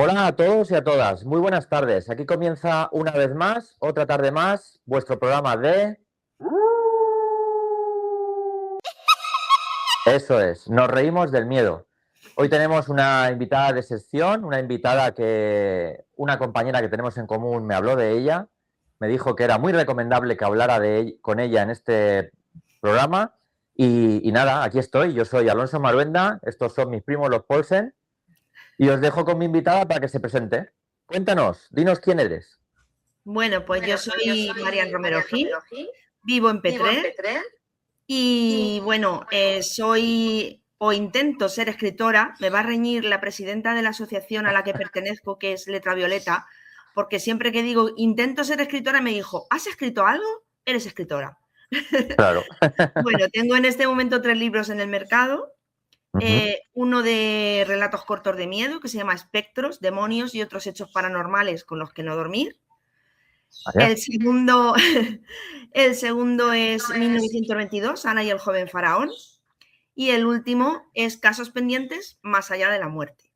Hola a todos y a todas, muy buenas tardes. Aquí comienza una vez más, otra tarde más, vuestro programa de... Eso es, nos reímos del miedo. Hoy tenemos una invitada de excepción, una compañera que tenemos en común me habló de ella, me dijo que era muy recomendable que hablara con ella en este programa y nada, aquí estoy, yo soy Alonso Maruenda, estos son mis primos los Paulsen. Y os dejo con mi invitada para que se presente. Cuéntanos, dinos quién eres. Bueno, pues yo soy Marian Romero Gil, vivo en Petrer y bueno, soy o intento ser escritora. Me va a reñir la presidenta de la asociación a la que pertenezco, que es Letra Violeta, porque siempre que digo intento ser escritora me dijo, ¿has escrito algo? Eres escritora. Claro. Bueno, tengo en este momento 3 libros en el mercado. Uno de relatos cortos de miedo que se llama Espectros, Demonios y otros hechos paranormales con los que no dormir. El segundo, el segundo es 1922, Ana y el joven faraón. Y el último es Casos pendientes más allá de la muerte.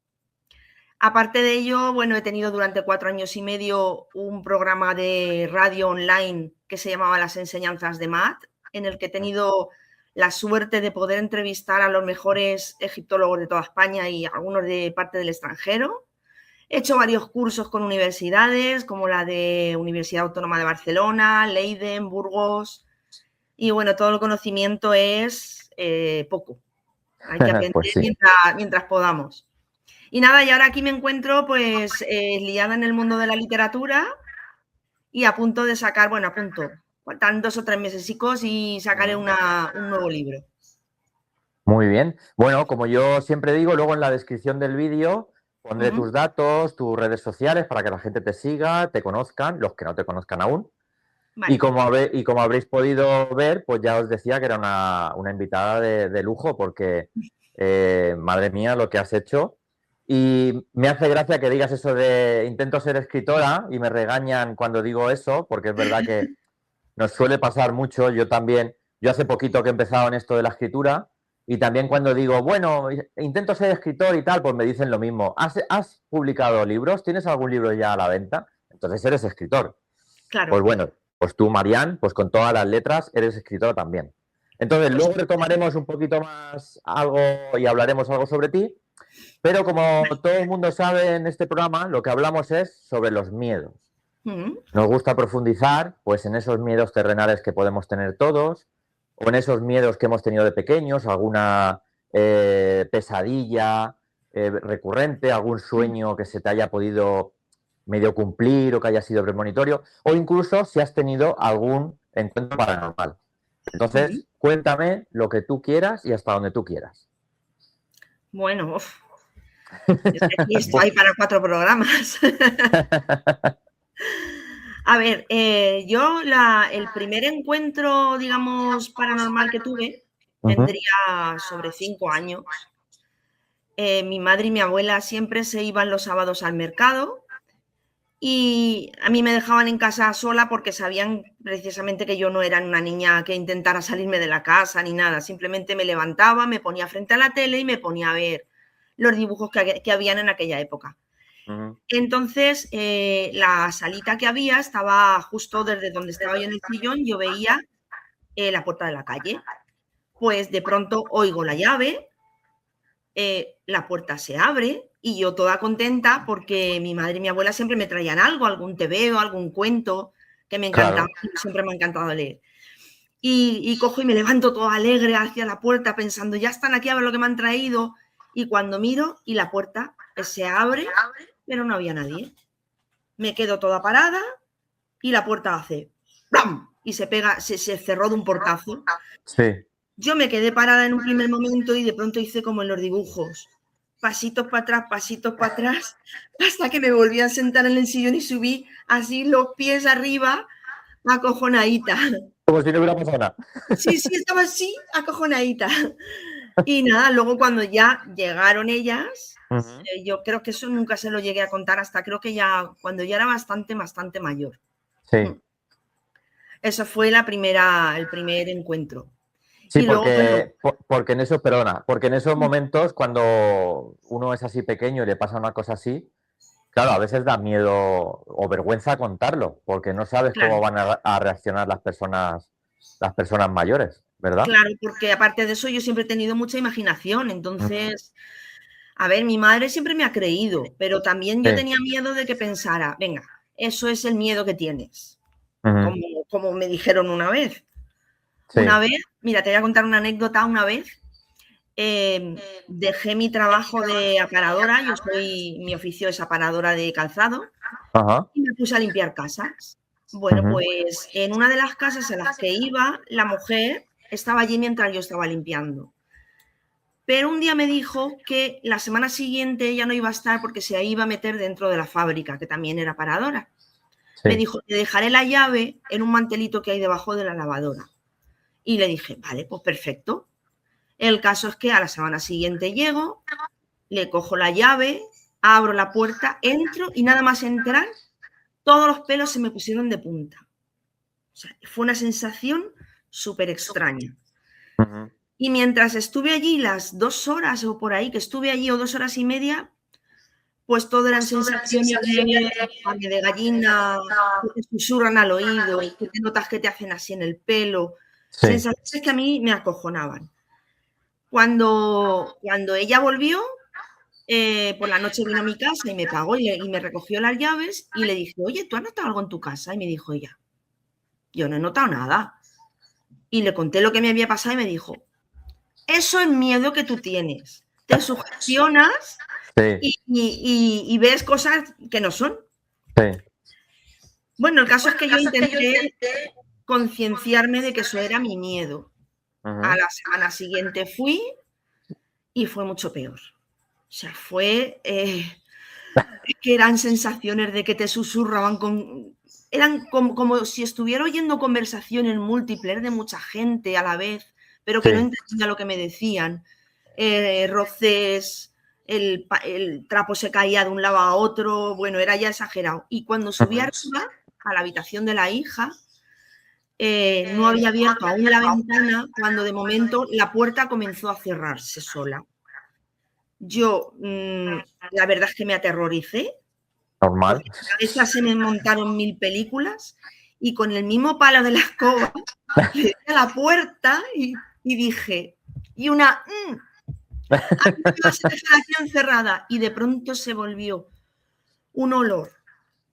Aparte de ello, bueno, he tenido durante 4 años y medio un programa de radio online que se llamaba Las Enseñanzas de Maat, en el que he tenido la suerte de poder entrevistar a los mejores egiptólogos de toda España y algunos de parte del extranjero. He hecho varios cursos con universidades, como la de Universidad Autónoma de Barcelona, Leiden, Burgos. Y bueno, todo el conocimiento es poco. Hay que aprender Pues sí. mientras podamos. Y nada, y ahora aquí me encuentro pues liada en el mundo de la literatura y a punto de sacar, bueno, a punto, faltan 2 o 3 mesesicos y sacaré un nuevo libro. Muy bien. Bueno, como yo siempre digo, luego en la descripción del vídeo pondré tus datos, tus redes sociales para que la gente te siga, te conozcan, los que no te conozcan aún. Vale. Y como habréis podido ver, pues ya os decía que era una invitada de lujo porque, madre mía, lo que has hecho. Y me hace gracia que digas eso de intento ser escritora y me regañan cuando digo eso, porque es verdad que nos suele pasar mucho. Yo también, yo hace poquito que he empezado en esto de la escritura y también cuando digo, bueno, intento ser escritor y tal, pues me dicen lo mismo. ¿Has publicado libros? ¿Tienes algún libro ya a la venta? Entonces eres escritor. Claro. Pues bueno, pues tú, Marian, pues con todas las letras eres escritora también. Entonces, luego retomaremos un poquito más algo y hablaremos algo sobre ti, pero como todo el mundo sabe en este programa, lo que hablamos es sobre los miedos. Nos gusta profundizar pues en esos miedos terrenales que podemos tener todos, o en esos miedos que hemos tenido de pequeños, alguna pesadilla recurrente, algún sueño que se te haya podido medio cumplir o que haya sido premonitorio, o incluso si has tenido algún encuentro paranormal. Entonces, cuéntame lo que tú quieras y hasta donde tú quieras. Bueno, aquí estoy para 4 programas. A ver, yo el primer encuentro, digamos, paranormal que tuve tendría sobre 5 años. Mi madre y mi abuela siempre se iban los sábados al mercado y a mí me dejaban en casa sola porque sabían precisamente que yo no era una niña que intentara salirme de la casa ni nada. Simplemente me levantaba, me ponía frente a la tele y me ponía a ver los dibujos que habían en aquella época. Entonces, la salita que había estaba justo desde donde estaba yo en el sillón, yo veía la puerta de la calle. Pues de pronto oigo la llave, la puerta se abre y yo toda contenta porque mi madre y mi abuela siempre me traían algo, algún tebeo, algún cuento que me encantaba, siempre me ha encantado leer. Y cojo y me levanto toda alegre hacia la puerta pensando, ya están aquí a ver lo que me han traído. Y cuando miro y la puerta se abre, pero no había nadie. Me quedo toda parada y la puerta hace ¡plam! Y se cerró de un portazo. Sí. Yo me quedé parada en un primer momento y de pronto hice como en los dibujos. Pasitos para atrás, hasta que me volví a sentar en el sillón y subí así los pies arriba, acojonadita. Como si no hubiera pasado nada. Sí, estaba así, acojonadita. Y nada, luego cuando ya llegaron ellas, yo creo que eso nunca se lo llegué a contar hasta creo que ya, cuando ya era bastante mayor. Sí. Eso fue el primer encuentro. Sí, y luego, porque en esos momentos, cuando uno es así pequeño y le pasa una cosa así, Claro, a veces da miedo o vergüenza contarlo, porque no sabes cómo Claro, van a reaccionar las personas mayores, ¿verdad? claro, porque aparte de eso yo siempre he tenido mucha imaginación, Ujú. entonces, a ver, mi madre siempre me ha creído, pero también Sí. yo tenía miedo de que pensara, venga, eso es el miedo que tienes, Ujú. como me dijeron una vez. Una Sí. vez, mira, te voy a contar una anécdota, una vez dejé mi trabajo de aparadora, mi oficio es aparadora de calzado, Ajá. y me puse a limpiar casas. Bueno, Ujú. pues en una de las casas a las que iba, la mujer estaba allí mientras yo estaba limpiando. Pero un día me dijo que la semana siguiente ella no iba a estar porque se iba a meter dentro de la fábrica, que también era paradora. Me Sí. dijo, te dejaré la llave en un mantelito que hay debajo de la lavadora. Y le dije, vale, pues perfecto. El caso es que a la semana siguiente llego, le cojo la llave, abro la puerta, entro y nada más entrar, todos los pelos se me pusieron de punta. O sea, fue una sensación súper extraña. Ujú. Y mientras estuve allí las 2 horas o por ahí, que estuve allí o 2 horas y media, pues todo eran sensaciones de carne de gallina, que te susurran al oído, que te notas que te hacen así en el pelo, Sí. sensaciones que a mí me acojonaban. Cuando ella volvió, por la noche vino a mi casa y me pagó y me recogió las llaves y le dije, oye, ¿tú has notado algo en tu casa? Y me dijo ella, yo no he notado nada. Y le conté lo que me había pasado y me dijo, eso es miedo que tú tienes. Te sugestionas Sí. y ves cosas que no son. Sí. Bueno, el caso es que yo intenté concienciarme de que eso era mi miedo. A Ujú. la semana siguiente fui y fue mucho peor. O sea, que eran sensaciones de que te susurraban eran como si estuviera oyendo conversaciones múltiples de mucha gente a la vez, pero que no Sí. entendía lo que me decían. Roces, el trapo se caía de un lado a otro, bueno, era ya exagerado. Y cuando subí Ujú. arriba, a la habitación de la hija, no había abierto aún la ventana cuando de momento la puerta comenzó a cerrarse sola. Yo, la verdad es que me aterroricé, porque Normal. en la cabeza se me montaron mil películas y con el mismo palo de la escoba le di a la puerta y dije, y una, ¿a qué me vas a dejar aquí encerrada? Y de pronto se volvió un olor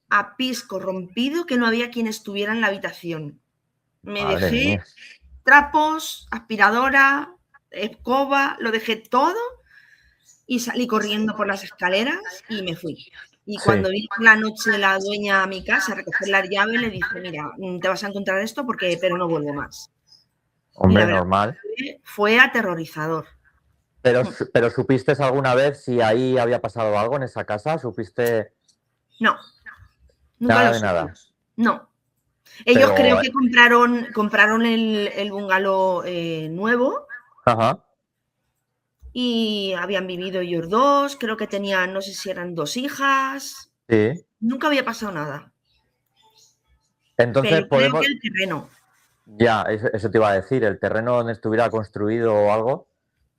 a pisco rompido que no había quien estuviera en la habitación. Me Madre dejé mía. trapos, aspiradora, escoba, lo dejé todo y salí corriendo por las escaleras y me fui. Y Sí. cuando vino por la noche la dueña a mi casa a recoger las llaves, le dije, mira, te vas a encontrar esto pero no vuelvo más. Y la Hombre, verdad normal. que fue aterrorizador. Pero ¿supiste alguna vez si ahí había pasado algo en esa casa? ¿Supiste No, nunca nada lo de supe. nada? No. Ellos creo Pero, que compraron el bungalow nuevo ajá, y habían vivido ellos dos, creo que tenían, no sé si eran 2 hijas. sí. Nunca había pasado nada, Entonces pero creo que podemos, el terreno. ya, eso te iba a decir, el terreno donde estuviera construido o algo,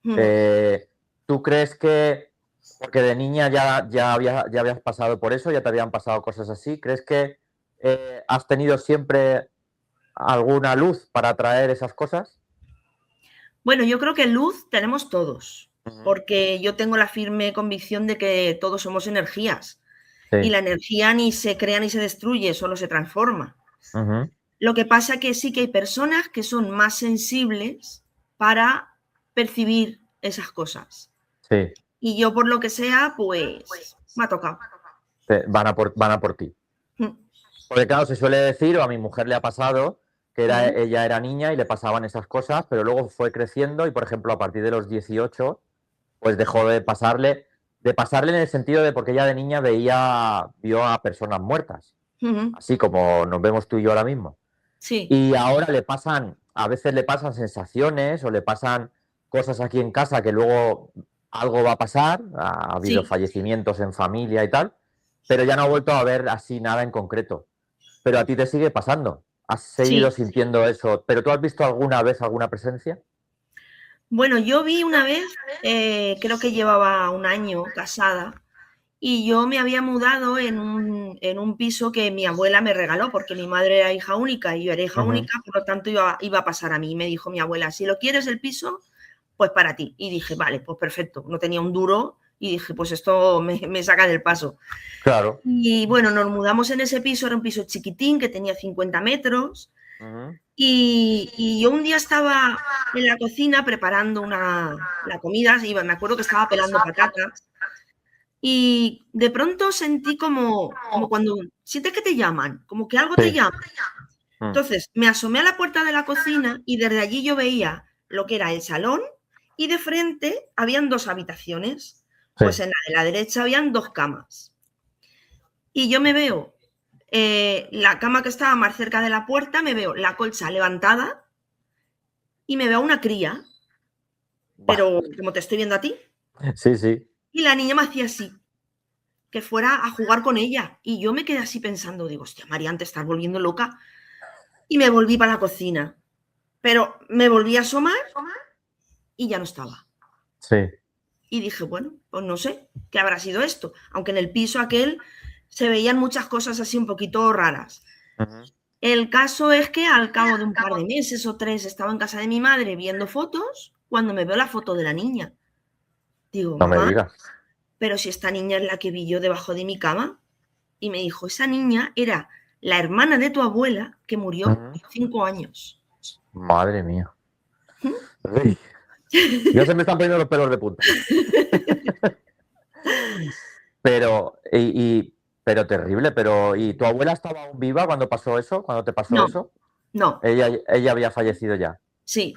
Mm. eh, ¿tú crees que, porque de niña ya habías pasado por eso, ya te habían pasado cosas así, ¿crees que has tenido siempre alguna luz para atraer esas cosas? Bueno, yo creo que luz tenemos todos, Ujú. porque yo tengo la firme convicción de que todos somos energías y Sí. la energía ni se crea ni se destruye, solo se transforma. Ujú. Lo que pasa que sí que hay personas que son más sensibles para percibir esas cosas. Sí. Y yo, por lo que sea, pues me ha tocado. Van a por ti. Mm, Porque claro, se suele decir, o a mi mujer le ha pasado, que mm, ella era niña y le pasaban esas cosas, pero luego fue creciendo y, por ejemplo, a partir de los 18 pues dejó de pasarle en el sentido de porque ella de niña vio a personas muertas, mm. así como nos vemos tú y yo ahora mismo. Sí, Y ahora a veces le pasan sensaciones o le pasan cosas aquí en casa que luego algo va a pasar, ha habido sí, fallecimientos en familia y tal, pero ya no ha vuelto a ver así nada en concreto. Pero a ti te sigue pasando. Has seguido sí. sintiendo eso. ¿Pero tú has visto alguna vez alguna presencia? Bueno, yo vi una vez, creo que llevaba un año casada, Y yo me había mudado en un piso que mi abuela me regaló, porque mi madre era hija única y yo era hija única, por lo tanto iba a pasar a mí. Me dijo mi abuela, si lo quieres el piso, pues para ti. Y dije, vale, pues perfecto. No tenía un duro y dije, pues esto me saca del paso. Claro. Y bueno, nos mudamos en ese piso, era un piso chiquitín que tenía 50 metros. Y yo un día estaba en la cocina preparando la comida, me acuerdo que estaba pelando patatas. Y de pronto sentí como cuando sientes que te llaman, como que algo te Sí. llama. Entonces me asomé a la puerta de la cocina y desde allí yo veía lo que era el salón y de frente habían 2 habitaciones. Sí. Pues en la de la derecha habían 2 camas. Y yo me veo la cama que estaba más cerca de la puerta, me veo la colcha levantada y me veo una cría, pero como te estoy viendo a ti. Sí, sí. Y la niña me hacía así, que fuera a jugar con ella. Y yo me quedé así pensando, digo, hostia, Marian, te estás volviendo loca. Y me volví para la cocina. Pero me volví a asomar y ya no estaba. Sí. Y dije, bueno, pues no sé qué habrá sido esto. Aunque en el piso aquel se veían muchas cosas así un poquito raras. El caso es que al cabo de un par de meses o 3 estaba en casa de mi madre viendo fotos cuando me veo la foto de la niña. Digo, No me mamá, digas. pero si esta niña es la que vi yo debajo de mi cama. Y me dijo, esa niña era la hermana de tu abuela que murió con 5 años. Madre mía. Ya se me están poniendo los pelos de punta. Pero, pero terrible, ¿y tu abuela estaba aún viva cuando pasó eso? ¿Cuando te pasó No, eso? no, Ella había fallecido ya. sí.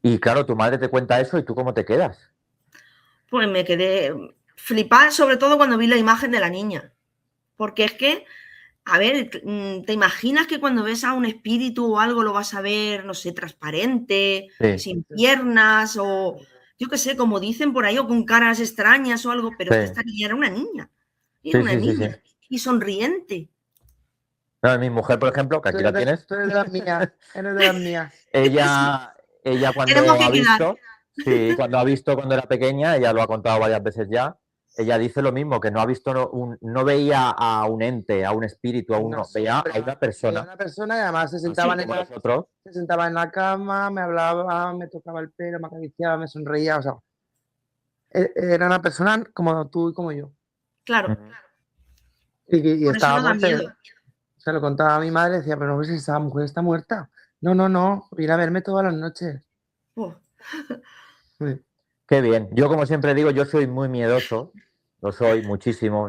Y claro, tu madre te cuenta eso y tú cómo te quedas. Pues me quedé flipada, sobre todo cuando vi la imagen de la niña. Porque es que, a ver, ¿te imaginas que cuando ves a un espíritu o algo lo vas a ver, no sé, transparente, Sí, sin piernas o yo qué sé, como dicen por ahí, o con caras extrañas o algo? Pero es que sí, esta niña era una niña. Era sí, una sí, sí, sí. niña. Y sonriente. No, mi mujer, por ejemplo, que aquí la tienes, Tú eres de las mías, eres de las mías. ella Tenemos cuando que ha quedar. visto, sí, cuando ha visto cuando era pequeña, ella lo ha contado varias veces ya, ella dice lo mismo, que no ha visto, no veía a un ente, a un espíritu, No, veía a una veía persona, una persona y además se así sentaban como nosotros. se sentaba en la cama, me hablaba, me tocaba el pelo, me acariciaba, me sonreía, o sea, era una persona como tú y como yo. Claro, Y por eso estaba no da muerta. miedo. Se lo contaba a mi madre, decía, pero no ves si esa mujer está muerta. No, no, no, viene a verme todas las noches. Oh, Sí. Qué bien. Yo, como siempre digo, yo soy muy miedoso, lo soy muchísimo.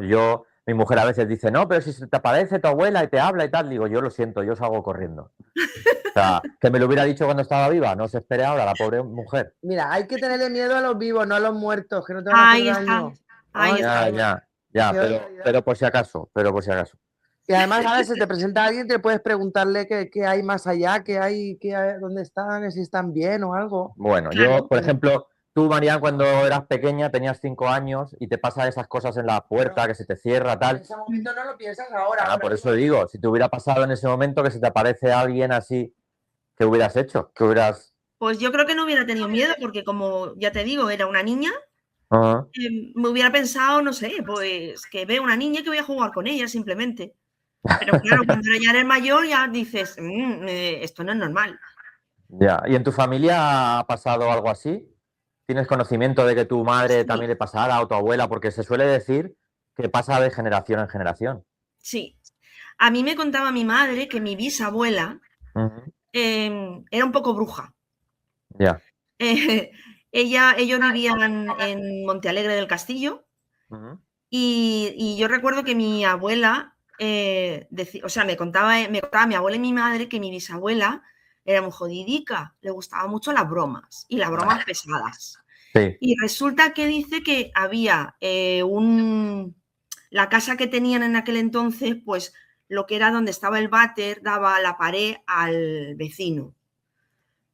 Mi mujer a veces dice, no, pero si se te aparece tu abuela y te habla y tal, digo, yo lo siento, yo salgo corriendo. O sea, que me lo hubiera dicho cuando estaba viva, no se espere ahora, la pobre mujer. Mira, hay que tenerle miedo a los vivos, no a los muertos, que no te van a hacer ahí está, daño. ahí Ay, está. Ya, qué barbaridad. pero por si acaso, pero por si acaso. Y además, a veces te presenta alguien, te puedes preguntarle qué hay más allá, dónde están, si están bien o algo. Bueno, yo, Claro. por ejemplo, tú, Marian, cuando eras pequeña, tenías 5 años y te pasa esas cosas en la puerta, que se te cierra, En tal. ese momento no lo piensas ahora. Ah, por eso digo, si te hubiera pasado en ese momento que se te aparece alguien así, ¿qué hubieras hecho? ¿Qué hubieras...? Pues yo creo que no hubiera tenido miedo porque como ya te digo, era una niña, Ah, me hubiera pensado, no sé, pues que veo una niña y que voy a jugar con ella simplemente. Pero claro, cuando ya eres mayor ya dices, esto no es normal. ya. ¿Y en tu familia ha pasado algo así? ¿Tienes conocimiento de que tu madre Sí, también le pasara o tu abuela? Porque se suele decir que pasa de generación en generación. sí. A mí me contaba mi madre que mi bisabuela Ujú. era un poco bruja. Ya. Ellos vivían en Montealegre del Castillo Ujú. y yo recuerdo que mi abuela, o sea, me contaba mi abuela y mi madre que mi bisabuela era muy jodidica, le gustaban mucho las bromas y las bromas pesadas. Sí. Y resulta que dice que había la casa que tenían en aquel entonces, pues lo que era donde estaba el váter daba la pared al vecino,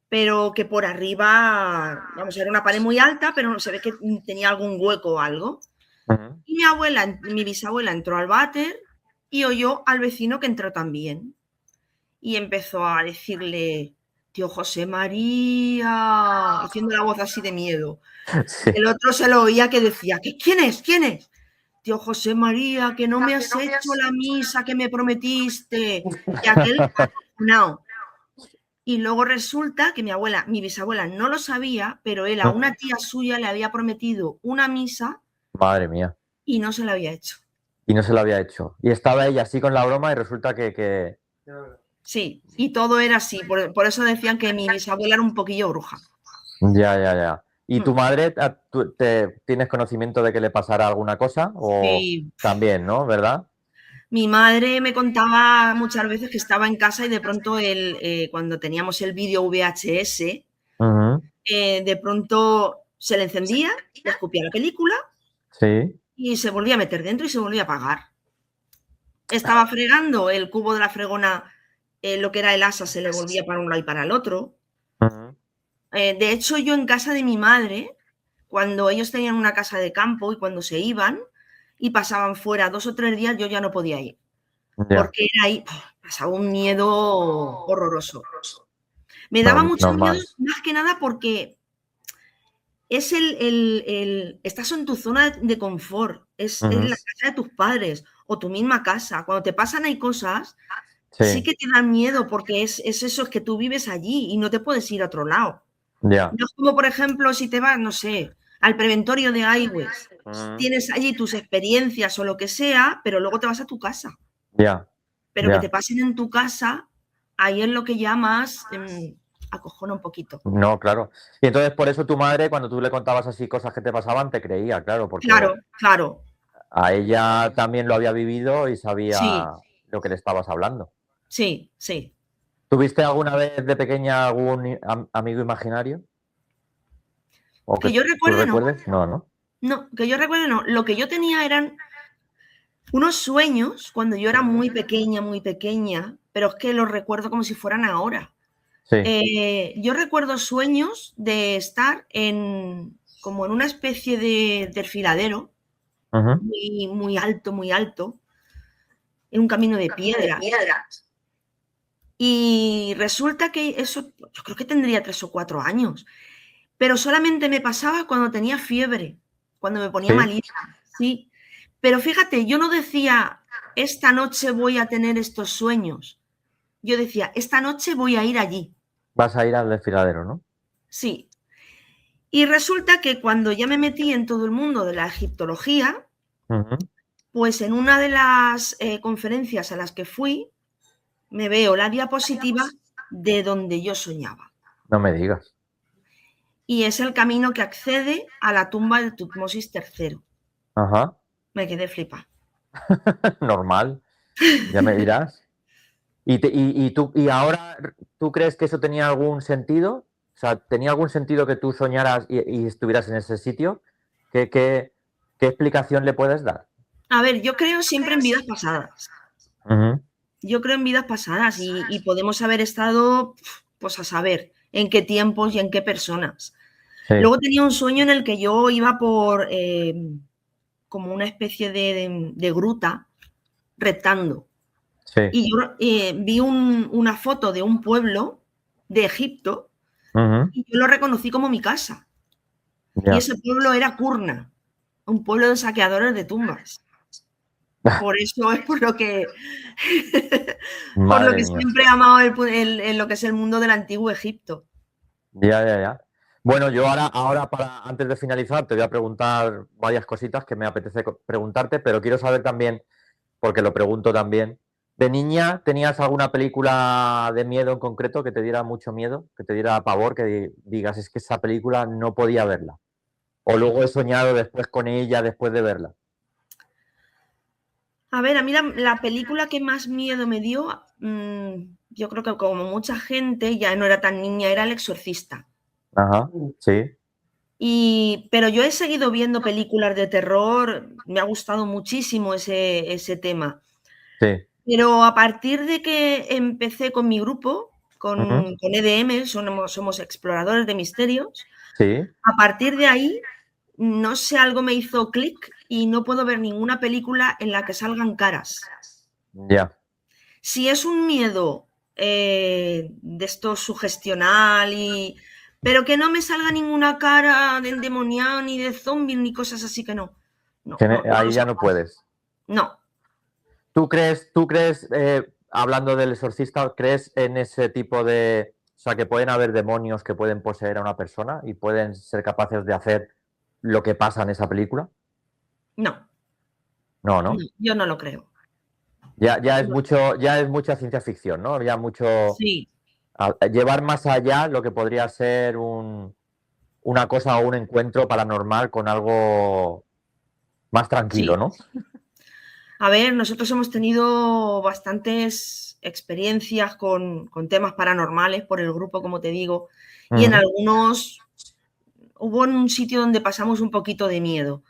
pero que por arriba, vamos, era una pared muy alta, pero se ve que tenía algún hueco o algo. Ujú. Y mi bisabuela entró al váter y oyó al vecino que entró también. Y empezó a decirle, tío José María, haciendo la voz así de miedo. Sí. El otro se lo oía que decía, ¿quién es? ¿Quién es? tío José María, que no me has hecho la misa que me prometiste. Y aquel no. Y luego resulta que mi bisabuela no lo sabía, pero él a una tía suya le había prometido una misa Madre mía. y no se la había hecho. Y no se lo había hecho. Y estaba ella así con la broma y resulta que... Sí, y todo era así. Por eso decían que mi bisabuela era un poquillo bruja. Ya. ¿Y tu madre, tienes conocimiento de que le pasara alguna cosa? O Sí. también, ¿no? ¿Verdad? Mi madre me contaba muchas veces que estaba en casa y de pronto cuando teníamos el vídeo VHS, Ujú. de pronto se le encendía, le escupía la película Sí. y se volvía a meter dentro y se volvía a apagar. Estaba fregando el cubo de la fregona, lo que era el asa se le volvía para un lado y para el otro. Ujú. De hecho, yo en casa de mi madre, cuando ellos tenían una casa de campo y cuando se iban y pasaban fuera 2 o 3 días, yo ya no podía ir. Ya. Porque era ahí, pasaba un miedo horroroso. Me daba mucho miedo, Normal. más que nada porque es estás en tu zona de confort, es Ujú. la casa de tus padres o tu misma casa. Cuando te pasan hay cosas, sí Sí, que te dan miedo porque es eso, es que tú vives allí y no te puedes ir a otro lado. ya. No es como, por ejemplo, si te vas, no sé, al preventorio de Aigües, Ujú. tienes allí tus experiencias o lo que sea, pero luego te vas a tu casa. Ya, Pero que te ya. pasen en tu casa, ahí es lo que llamas acojona un poquito. No, claro. Y entonces por eso tu madre, cuando tú le contabas así cosas que te pasaban, te creía, claro, porque Claro, claro. a ella también lo había vivido y Sí, sabía lo que le estabas hablando. sí, sí. ¿Tuviste alguna vez de pequeña algún amigo imaginario? ¿O que Que yo tú recuerde, no. recuerdes? No, ¿no? No, que yo recuerde, no. Lo que yo tenía eran unos sueños cuando yo era Ujú. muy pequeña, pero es que los recuerdo como si fueran ahora. Sí. Yo recuerdo sueños de estar como en una especie de desfiladero, Ujú. muy alto, en un camino de piedras. Y resulta que eso, yo creo que tendría 3 o 4 años, pero solamente me pasaba cuando tenía fiebre, cuando me ponía Sí. malita, sí. Pero fíjate, yo no decía: "Esta noche voy a tener estos sueños". Yo decía: "Esta noche voy a ir allí". Vas a ir al desfiladero, ¿no? Sí. Y resulta que cuando ya me metí en todo el mundo de la egiptología, Ujú. pues en una de las, conferencias a las que fui, me veo la diapositiva de donde yo soñaba. No me digas. Y es el camino que accede a la tumba de Tutmosis III. Ajá. Me quedé flipada. Normal. Ya me dirás. ¿Y ahora tú crees que eso tenía algún sentido? O sea, ¿tenía algún sentido que tú soñaras y estuvieras en ese sitio? ¿Qué explicación le puedes dar? A ver, yo creo siempre en vidas pasadas. Ujú. Yo creo en vidas pasadas y podemos haber estado, pues a saber en qué tiempos y en qué personas. Sí, Luego tenía un sueño en el que yo iba por como una especie de gruta reptando. sí. Y yo vi una foto de un pueblo de Egipto Ujú. y yo lo reconocí como mi casa. Y Ya. ese pueblo era Kurna, un pueblo de saqueadores de tumbas. Por eso es por lo que por lo Madre que mía. siempre he amado lo que es el mundo del antiguo Egipto. Ya. Bueno, yo ahora antes de finalizar, te voy a preguntar varias cositas que me apetece preguntarte, pero quiero saber también, porque lo pregunto también. ¿De niña tenías alguna película de miedo en concreto que te diera mucho miedo, que te diera pavor, que digas, es que esa película no podía verla? O luego he soñado después con ella después de verla. A ver, a mí la película que más miedo me dio, yo creo que como mucha gente, ya no era tan niña, era El exorcista. Ajá, sí, Pero yo he seguido viendo películas de terror, me ha gustado muchísimo ese tema. sí. Pero a partir de que empecé con mi grupo, Ujú. con EDM, somos exploradores de misterios, Sí, a partir de ahí, no sé, algo me hizo clic y no puedo ver ninguna película en la que salgan caras. ya. Si es un miedo de esto sugestional pero que no me salga ninguna cara de endemoniado, ni de zombie, ni cosas así que no. Ahí ya no puedes. No. ¿Tú crees, hablando del exorcista, crees en ese tipo de... O sea, que pueden haber demonios que pueden poseer a una persona y pueden ser capaces de hacer lo que pasa en esa película? No. No, ¿no? Yo no lo creo. Ya es mucha ciencia ficción, ¿no? Ya mucho... Sí. Llevar más allá lo que podría ser una cosa o un encuentro paranormal con algo más tranquilo, Sí. ¿no? A ver, nosotros hemos tenido bastantes experiencias con temas paranormales por el grupo, como te digo, y en algunos hubo un sitio donde pasamos un poquito de miedo,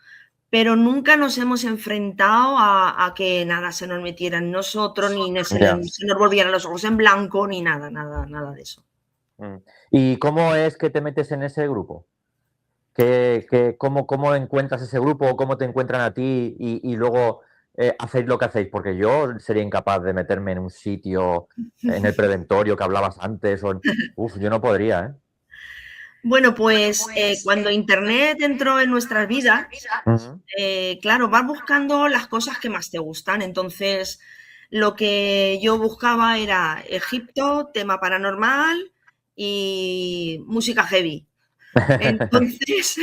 pero nunca nos hemos enfrentado a que nada se nos metiera en nosotros, ni se nos volvieran los ojos en blanco, ni nada, nada, nada de eso. ¿Y cómo es que te metes en ese grupo? ¿Cómo encuentras ese grupo o cómo te encuentran a ti y luego hacéis lo que hacéis? Porque yo sería incapaz de meterme en un sitio, en el preventorio que hablabas antes. Yo no podría, ¿eh? Bueno, pues cuando Internet entró en nuestras vidas, claro, vas buscando las cosas que más te gustan. Entonces, lo que yo buscaba era Egipto, tema paranormal y música heavy. Entonces,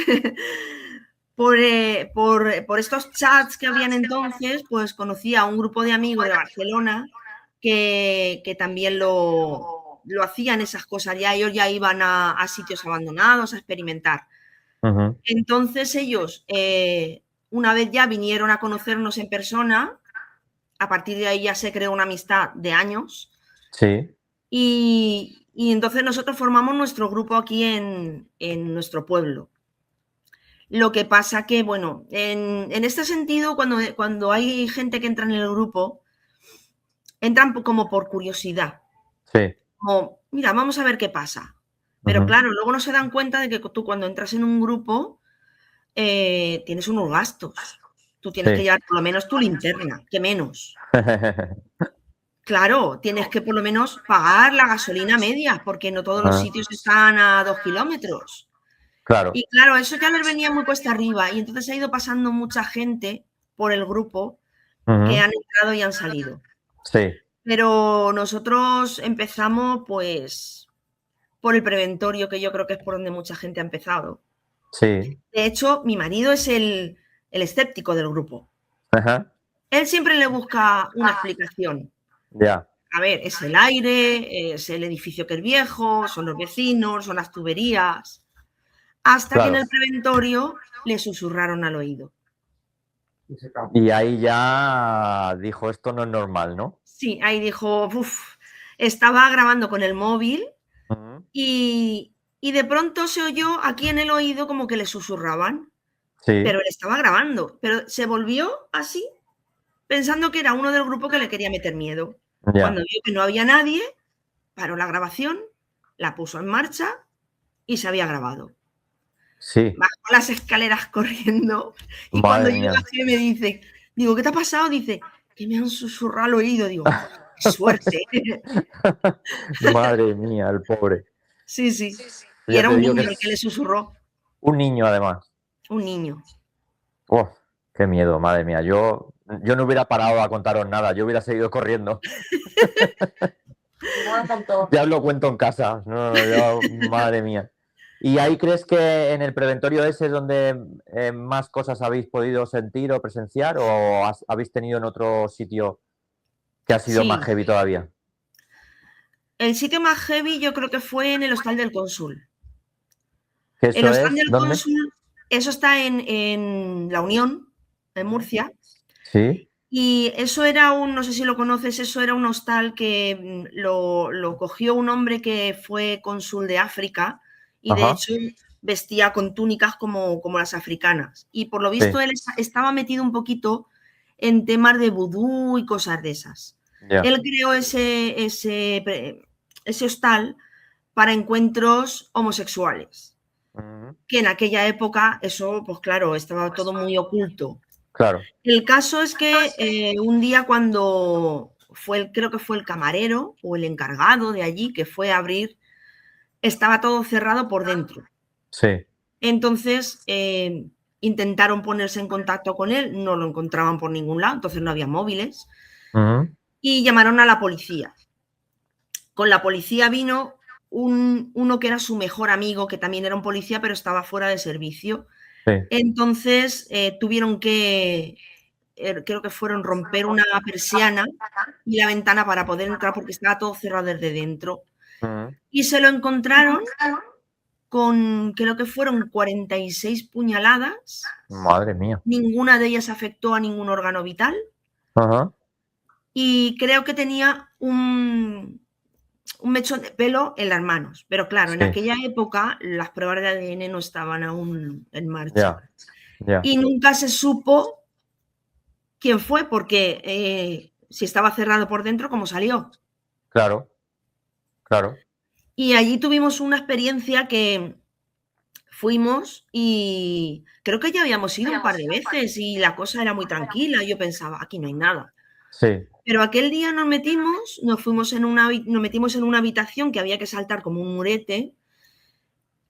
por estos chats que habían entonces, pues conocí a un grupo de amigos de Barcelona que también lo hacían esas cosas. Ya ellos ya iban a sitios abandonados a experimentar. Entonces ellos, una vez ya vinieron a conocernos en persona, a partir de ahí ya se creó una amistad de años. Sí. Y entonces nosotros formamos nuestro grupo aquí en nuestro pueblo. Lo que pasa que, bueno, en este sentido, cuando hay gente que entra en el grupo, entran como por curiosidad. Sí. Como, mira, vamos a ver qué pasa. Pero claro, luego no se dan cuenta de que tú cuando entras en un grupo tienes unos gastos. Tú tienes que llevar por lo menos tu linterna, que menos. Claro, tienes que por lo menos pagar la gasolina media, porque no todos los sitios están a 2 kilómetros. Claro. Y claro, eso ya les venía muy cuesta arriba. Y entonces ha ido pasando mucha gente por el grupo que han entrado y han salido. Sí. Pero nosotros empezamos, pues, por el preventorio, que yo creo que es por donde mucha gente ha empezado. Sí. De hecho, mi marido es el escéptico del grupo. Ajá. Él siempre le busca una explicación. Ya. A ver, es el aire, es el edificio que es viejo, son los vecinos, son las tuberías. Hasta que en el preventorio le susurraron al oído. Y ahí ya dijo, esto no es normal, ¿no? Sí, ahí dijo, estaba grabando con el móvil y de pronto se oyó aquí en el oído como que le susurraban. Sí. Pero él estaba grabando, pero se volvió así, pensando que era uno del grupo que le quería meter miedo. Ya. Cuando vio que no había nadie, paró la grabación, la puso en marcha y se había grabado. Sí. Bajó las escaleras corriendo y Madre cuando mía. yo bajé me dice, digo, ¿qué te ha pasado? Dice, que me han susurrado al oído. Digo, qué suerte. Madre mía, el pobre. Sí, sí. Y Ya era te un digo niño que el que le susurró. un niño, además. Un niño. Uf, qué miedo, madre mía. Yo no hubiera parado a contaros nada, yo hubiera seguido corriendo. Ya os lo cuento en casa. Madre mía. ¿Y ahí crees que en el preventorio ese es donde más cosas habéis podido sentir o presenciar o habéis tenido en otro sitio que ha sido más Sí. heavy todavía? El sitio más heavy yo creo que fue en el Hostal del Cónsul. ¿Que El eso Hostal es? del ¿Dónde? Cónsul, eso está en La Unión, en Murcia. Sí. Y eso era no sé si lo conoces, eso era un hostal que lo cogió un hombre que fue cónsul de África y de hecho vestía con túnicas como las africanas. Y por lo visto él estaba metido un poquito en temas de vudú y cosas de esas. Ya. Él creó ese hostal para encuentros homosexuales. Que en aquella época eso, pues claro, estaba todo muy oculto. Claro. El caso es que un día cuando creo que fue el camarero o el encargado de allí que fue a abrir, estaba todo cerrado por dentro. Sí. Entonces intentaron ponerse en contacto con él, no lo encontraban por ningún lado, entonces no había móviles, y llamaron a la policía. Con la policía vino uno que era su mejor amigo, que también era un policía, pero estaba fuera de servicio. Sí. Entonces tuvieron que, creo que fueron romper una persiana y la ventana para poder entrar porque estaba todo cerrado desde dentro. Y se lo encontraron con, creo que fueron 46 puñaladas. Madre mía. Ninguna de ellas afectó a ningún órgano vital. Ajá. Y creo que tenía un mechón de pelo en las manos. Pero claro, en Sí. aquella época las pruebas de ADN no estaban aún en marcha. Ya. Y nunca se supo quién fue, porque si estaba cerrado por dentro, ¿cómo salió? Claro. Y allí tuvimos una experiencia que fuimos y creo que ya habíamos ido un par de veces y la cosa era muy tranquila. Yo pensaba, aquí no hay nada. Sí. Pero aquel día nos metimos en una habitación que había que saltar como un murete.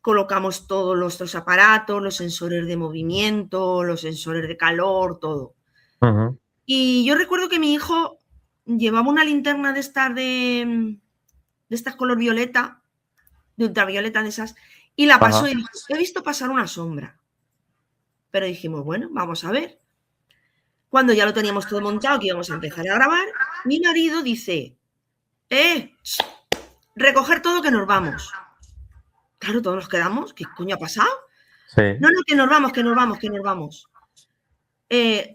Colocamos todos nuestros aparatos, los sensores de movimiento, los sensores de calor, todo. Y yo recuerdo que mi hijo llevaba una linterna de estas color violeta, de ultravioleta de esas, y la pasó y dijo, he visto pasar una sombra. Pero dijimos, bueno, vamos a ver. Cuando ya lo teníamos todo montado, que íbamos a empezar a grabar, mi marido dice, recoger todo que nos vamos. Claro, todos nos quedamos, ¿qué coño ha pasado? Sí. No, que nos vamos.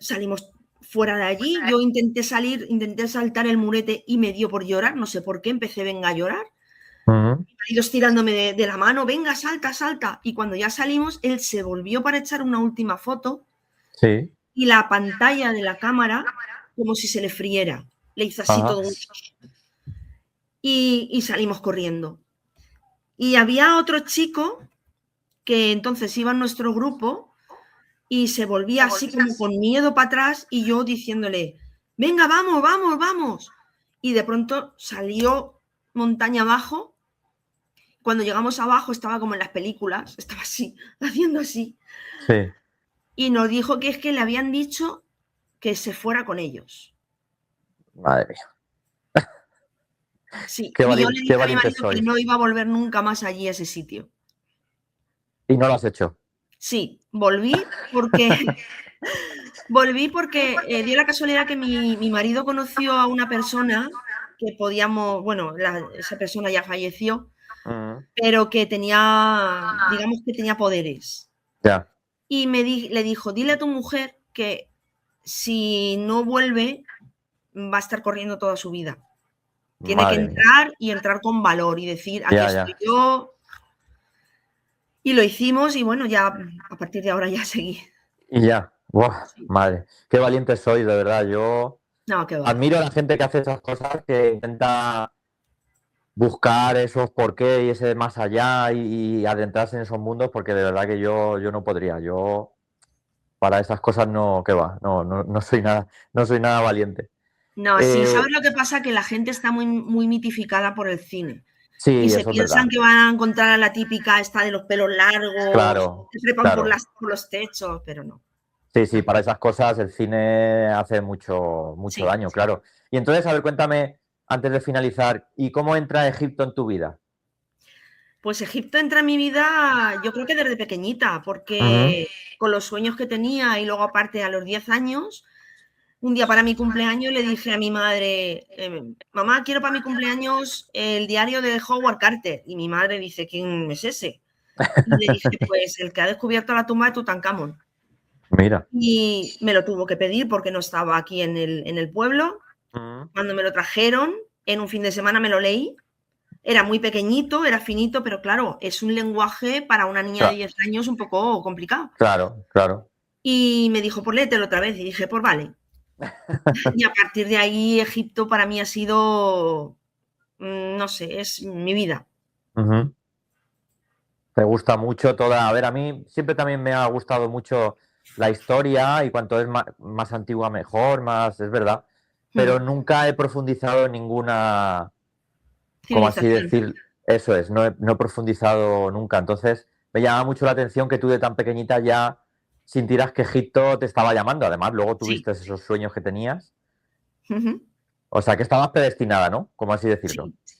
Salimos fuera de allí, yo intenté saltar el murete y me dio por llorar, no sé por qué, empecé venga a llorar. Mi marido estirándome de la mano, venga, salta. Y cuando ya salimos, él se volvió para echar una última foto. Sí. Y la pantalla de la cámara, como si se le friera. Le hizo así todo. Y salimos corriendo. Y había otro chico que entonces iba en nuestro grupo y se volvía así como con miedo para atrás y yo diciéndole, venga, vamos. Y de pronto salió montaña abajo. Cuando llegamos abajo estaba como en las películas, estaba así, haciendo así. Sí. Y nos dijo que es que le habían dicho que se fuera con ellos. Madre mía. Sí, y yo le dije a mi marido sois. que no iba a volver nunca más allí a ese sitio. ¿Y no lo has hecho? Sí, volví porque dio la casualidad que mi marido conoció a una persona que podíamos, bueno, esa persona ya falleció, pero que tenía, digamos que tenía poderes. Ya. Y le dijo, dile a tu mujer que si no vuelve, va a estar corriendo toda su vida. Tiene que entrar y entrar con valor y decir, aquí estoy yo. Y lo hicimos y bueno, ya a partir de ahora ya seguí. Y ya. Buah, madre. Qué valientes sois, de verdad. Yo admiro a la gente que hace esas cosas, que intenta buscar esos por qué y ese más allá y adentrarse en esos mundos, porque de verdad que yo no podría. Yo para esas cosas no, que va, no soy nada valiente. No, sí, ¿sabes lo que pasa? Que la gente está muy, muy mitificada por el cine. Sí, y se eso piensan que van a encontrar a la típica esta de los pelos largos, claro, que trepan por los techos, pero no. Sí, para esas cosas el cine hace mucho daño, claro. Y entonces, a ver, cuéntame, antes de finalizar, ¿y cómo entra Egipto en tu vida? Pues Egipto entra en mi vida, yo creo que desde pequeñita, porque con los sueños que tenía y luego aparte a los 10 años, un día para mi cumpleaños le dije a mi madre, mamá, quiero para mi cumpleaños el diario de Howard Carter. Y mi madre dice, ¿quién es ese? Y le dije, pues el que ha descubierto la tumba de Tutankamón. Mira. Y me lo tuvo que pedir porque no estaba aquí en el pueblo. Cuando me lo trajeron, en un fin de semana me lo leí. Era muy pequeñito, era finito, pero claro, es un lenguaje para una niña de 10 años un poco complicado. Claro. Y me dijo, pues léetelo otra vez. Y dije, pues vale. Y a partir de ahí, Egipto para mí ha sido, no sé, es mi vida. Te gusta mucho toda... A ver, a mí siempre también me ha gustado mucho la historia y cuanto es más antigua mejor, más, es verdad. Pero nunca he profundizado en ninguna... Como así decir, eso es, no he profundizado nunca. Entonces me llama mucho la atención que tú de tan pequeñita ya sintieras que Egipto te estaba llamando. Además, luego Sí. tuviste esos sueños que tenías. Ujú. O sea, que estabas predestinada, ¿no? Como así decirlo. Sí.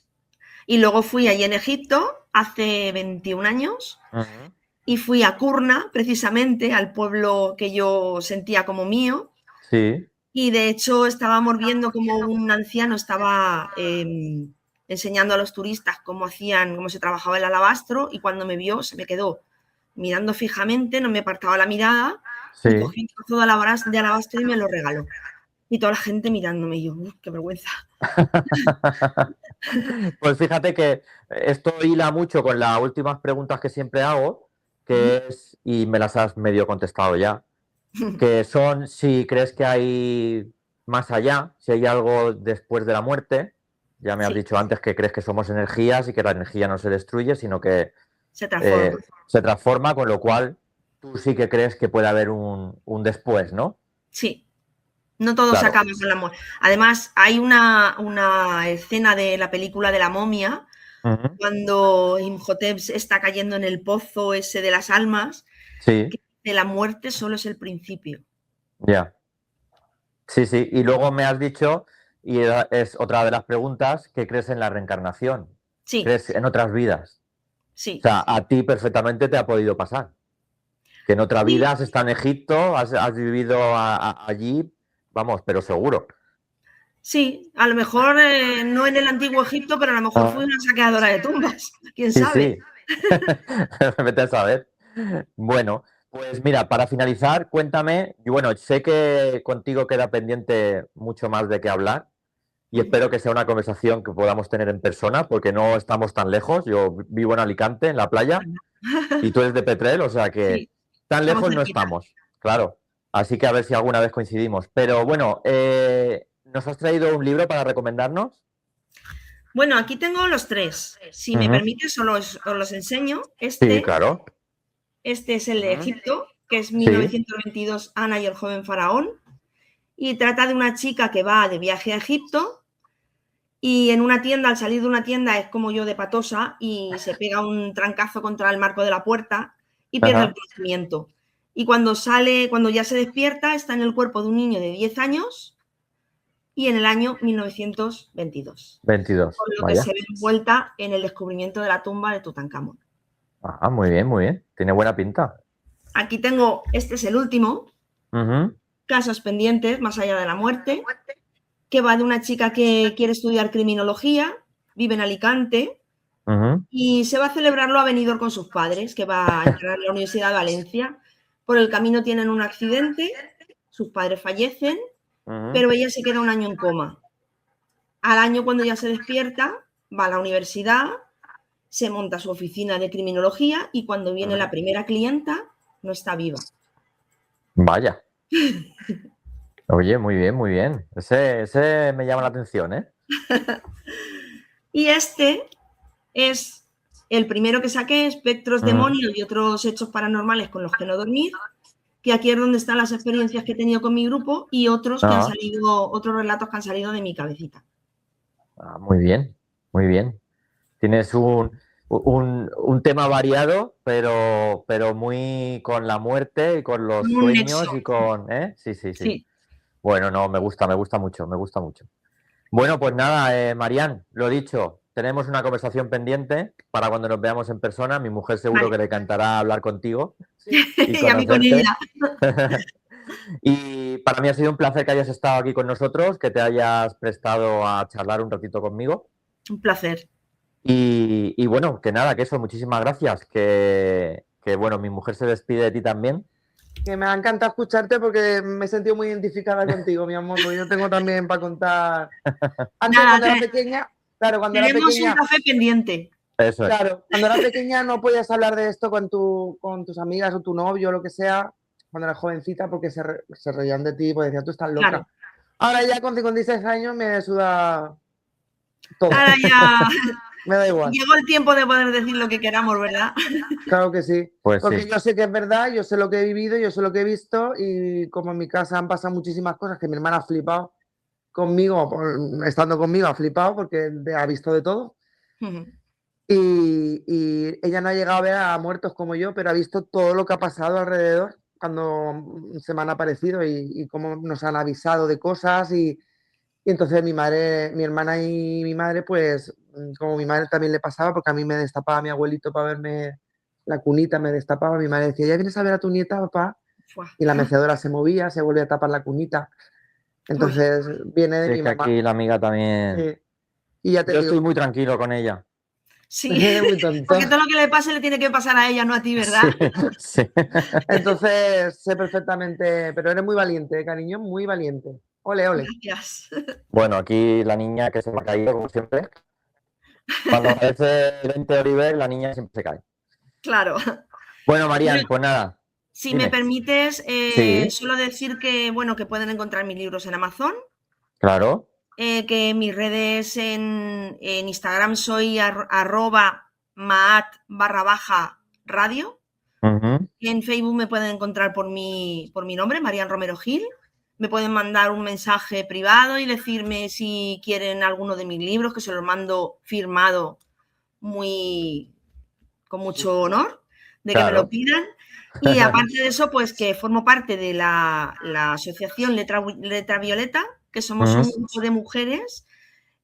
Y luego fui allí en Egipto hace 21 años Ujú. y fui a Kurna, precisamente, al pueblo que yo sentía como mío. Sí, Y de hecho estábamos viendo como un anciano estaba enseñando a los turistas cómo se trabajaba el alabastro, y cuando me vio se me quedó mirando fijamente, no me apartaba la mirada, y sí. cogí un trozo de alabastro y me lo regaló. Y toda la gente mirándome, y yo, qué vergüenza. Pues fíjate que esto hila mucho con las últimas preguntas que siempre hago, que es, y me las has medio contestado ya, que son si crees que hay más allá, si hay algo después de la muerte. Ya me has Sí, dicho antes que crees que somos energías y que la energía no se destruye, sino que se transforma. se transforma, con lo cual tú sí que crees que puede haber un después, ¿no? Sí, no todo se Claro. acaba con la muerte. Además, hay una escena de la película de la momia, Ujú. cuando Imhotep está cayendo en el pozo ese de las almas, Sí, que de la muerte solo es el principio. ya. Sí, sí. Y luego me has dicho, y es otra de las preguntas, que crees en la reencarnación. Sí, ¿Crees en otras vidas? O sí. sea, a ti perfectamente te ha podido pasar. Que en otra Sí, vida has estado en Egipto, has vivido allí, vamos, pero seguro. sí, a lo mejor no en el antiguo Egipto, pero a lo mejor fui Ah, una saqueadora de tumbas, quién sí, sabe. sí. Vete a saber. Bueno, pues mira, para finalizar, cuéntame, y bueno, sé que contigo queda pendiente mucho más de qué hablar y espero que sea una conversación que podamos tener en persona porque no estamos tan lejos. Yo vivo en Alicante, en la playa, y tú eres de Petrel, o sea que Sí, tan estamos lejos no cerquita. estamos, claro. Así que a ver si alguna vez coincidimos. Pero bueno, ¿nos has traído un libro para recomendarnos? Bueno, aquí tengo los tres. Si me Ujú. permites, os los enseño. Sí, claro. Este es el de Egipto, que es Sí. 1922, Ana y el joven faraón, y trata de una chica que va de viaje a Egipto. Y en una tienda, al salir de una tienda, es como yo de patosa y se pega un trancazo contra el marco de la puerta y pierde el Ajá. conocimiento. Y cuando sale, cuando ya se despierta, está en el cuerpo de un niño de 10 años y en el año 1922. 22. Con lo que Vaya. se ve envuelta en el descubrimiento de la tumba de Tutankamón. Ah, muy bien, muy bien. Tiene buena pinta. Aquí tengo, este es el último, Ujú, Casos pendientes, más allá de la muerte, que va de una chica que quiere estudiar criminología, vive en Alicante, ujú, y se va a celebrarlo a Benidorm con sus padres, que va a entrar a la Universidad de Valencia. Por el camino tienen un accidente, sus padres fallecen, ujú, pero ella se queda un año en coma. Al año, cuando ya se despierta, va a la universidad, se monta su oficina de criminología y cuando viene la ujú. primera clienta, no está viva. Vaya. Oye, muy bien, muy bien. Ese me llama la atención, ¿eh? Y este es el primero que saqué, Espectros, Ujú. demonios y otros hechos paranormales con los que no dormir, que aquí es donde están las experiencias que he tenido con mi grupo y otros que han Ah, salido, otros relatos que han salido de mi cabecita. muy bien, muy bien. Tienes un tema variado, pero muy con la muerte y con los Un nexo, sueños y con... ¿eh? Sí, sí, sí. sí. Bueno, no, me gusta mucho, me gusta mucho. Bueno, pues nada, Marián, lo dicho, tenemos una conversación pendiente para cuando nos veamos en persona. Mi mujer seguro Vale. que le encantará hablar contigo Sí. y Y a mí con ella. conocerte. Y para mí ha sido un placer que hayas estado aquí con nosotros, que te hayas prestado a charlar un ratito conmigo. Un placer. Y bueno, que nada, que eso, muchísimas gracias. Que bueno, mi mujer se despide de ti también. Que me ha encantado escucharte porque me he sentido muy identificada contigo, mi amor, porque yo tengo también para contar. Antes, Nada, cuando era pequeña, claro, cuando era tenemos un pequeña, café pendiente. Eso es. claro, cuando era pequeña no podías hablar de esto con tus amigas o tu novio o lo que sea, cuando eras jovencita, porque se reían de ti, porque decían, tú estás Claro. loca. Ahora ya con 56 años me suda todo, Ahora ya me da igual. llegó el tiempo de poder decir lo que queramos, ¿verdad? Claro que sí, Pues porque sí. yo sé que es verdad, yo sé lo que he vivido, yo sé lo que he visto y como en mi casa han pasado muchísimas cosas que mi hermana ha flipado conmigo, estando conmigo ha flipado porque ha visto de todo y ella no ha llegado a ver a muertos como yo, pero ha visto todo lo que ha pasado alrededor cuando se me han aparecido y cómo nos han avisado de cosas y entonces mi hermana y mi madre, pues como mi madre también le pasaba, porque a mí me destapaba mi abuelito para verme la cunita, me destapaba, mi madre decía, ¿ya vienes a ver a tu nieta, papá? Fua. Y la mecedora se movía, se volvía a tapar la cunita. Entonces viene de Sí, mi que mamá. aquí la amiga también. Y ya te Yo digo, estoy muy tranquilo con ella. Sí, muy tonto. porque todo lo que le pase le tiene que pasar a ella, no a ti, ¿verdad? Sí, sí. Entonces sé perfectamente, pero eres muy valiente, cariño, muy valiente. Ole, ole. Gracias. Bueno, aquí la niña que se me ha caído, como siempre. Cuando aparece 20 Oliver, la niña siempre se cae. Claro. Bueno, Marian, pues nada. Si dime. me permites, Sí. solo decir que, bueno, que pueden encontrar mis libros en Amazon, Claro. que mis redes en Instagram soy @maat_radio. Ujú. En Facebook me pueden encontrar por mi nombre, Marian Romero Gil. Me pueden mandar un mensaje privado y decirme si quieren alguno de mis libros, que se los mando firmado con mucho honor de que me lo Claro. pidan. Y aparte de eso, pues que formo parte de la asociación Letra Violeta, que somos un grupo de mujeres,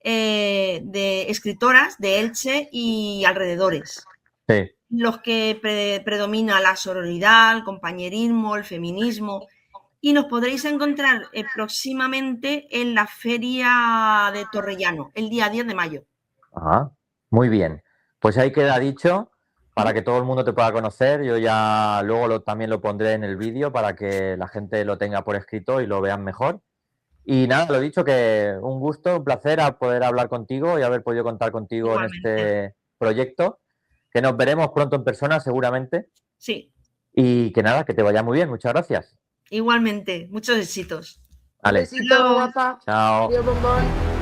de escritoras de Elche y alrededores. Sí. Los que predomina la sororidad, el compañerismo, el feminismo. Y nos podréis encontrar próximamente en la Feria de Torrellano, el día 10 de mayo. Ajá. Muy bien. Pues ahí queda dicho para que todo el mundo te pueda conocer. Yo ya luego también lo pondré en el vídeo para que la gente lo tenga por escrito y lo vean mejor. Y nada, lo dicho, que un gusto, un placer a poder hablar contigo y haber podido contar contigo Igualmente. en este proyecto. Que nos veremos pronto en persona, seguramente. Sí. Y que nada, que te vaya muy bien. Muchas gracias. Igualmente. Muchos éxitos. Vale. Un besito, guapa. Chao. Adiós, bombón.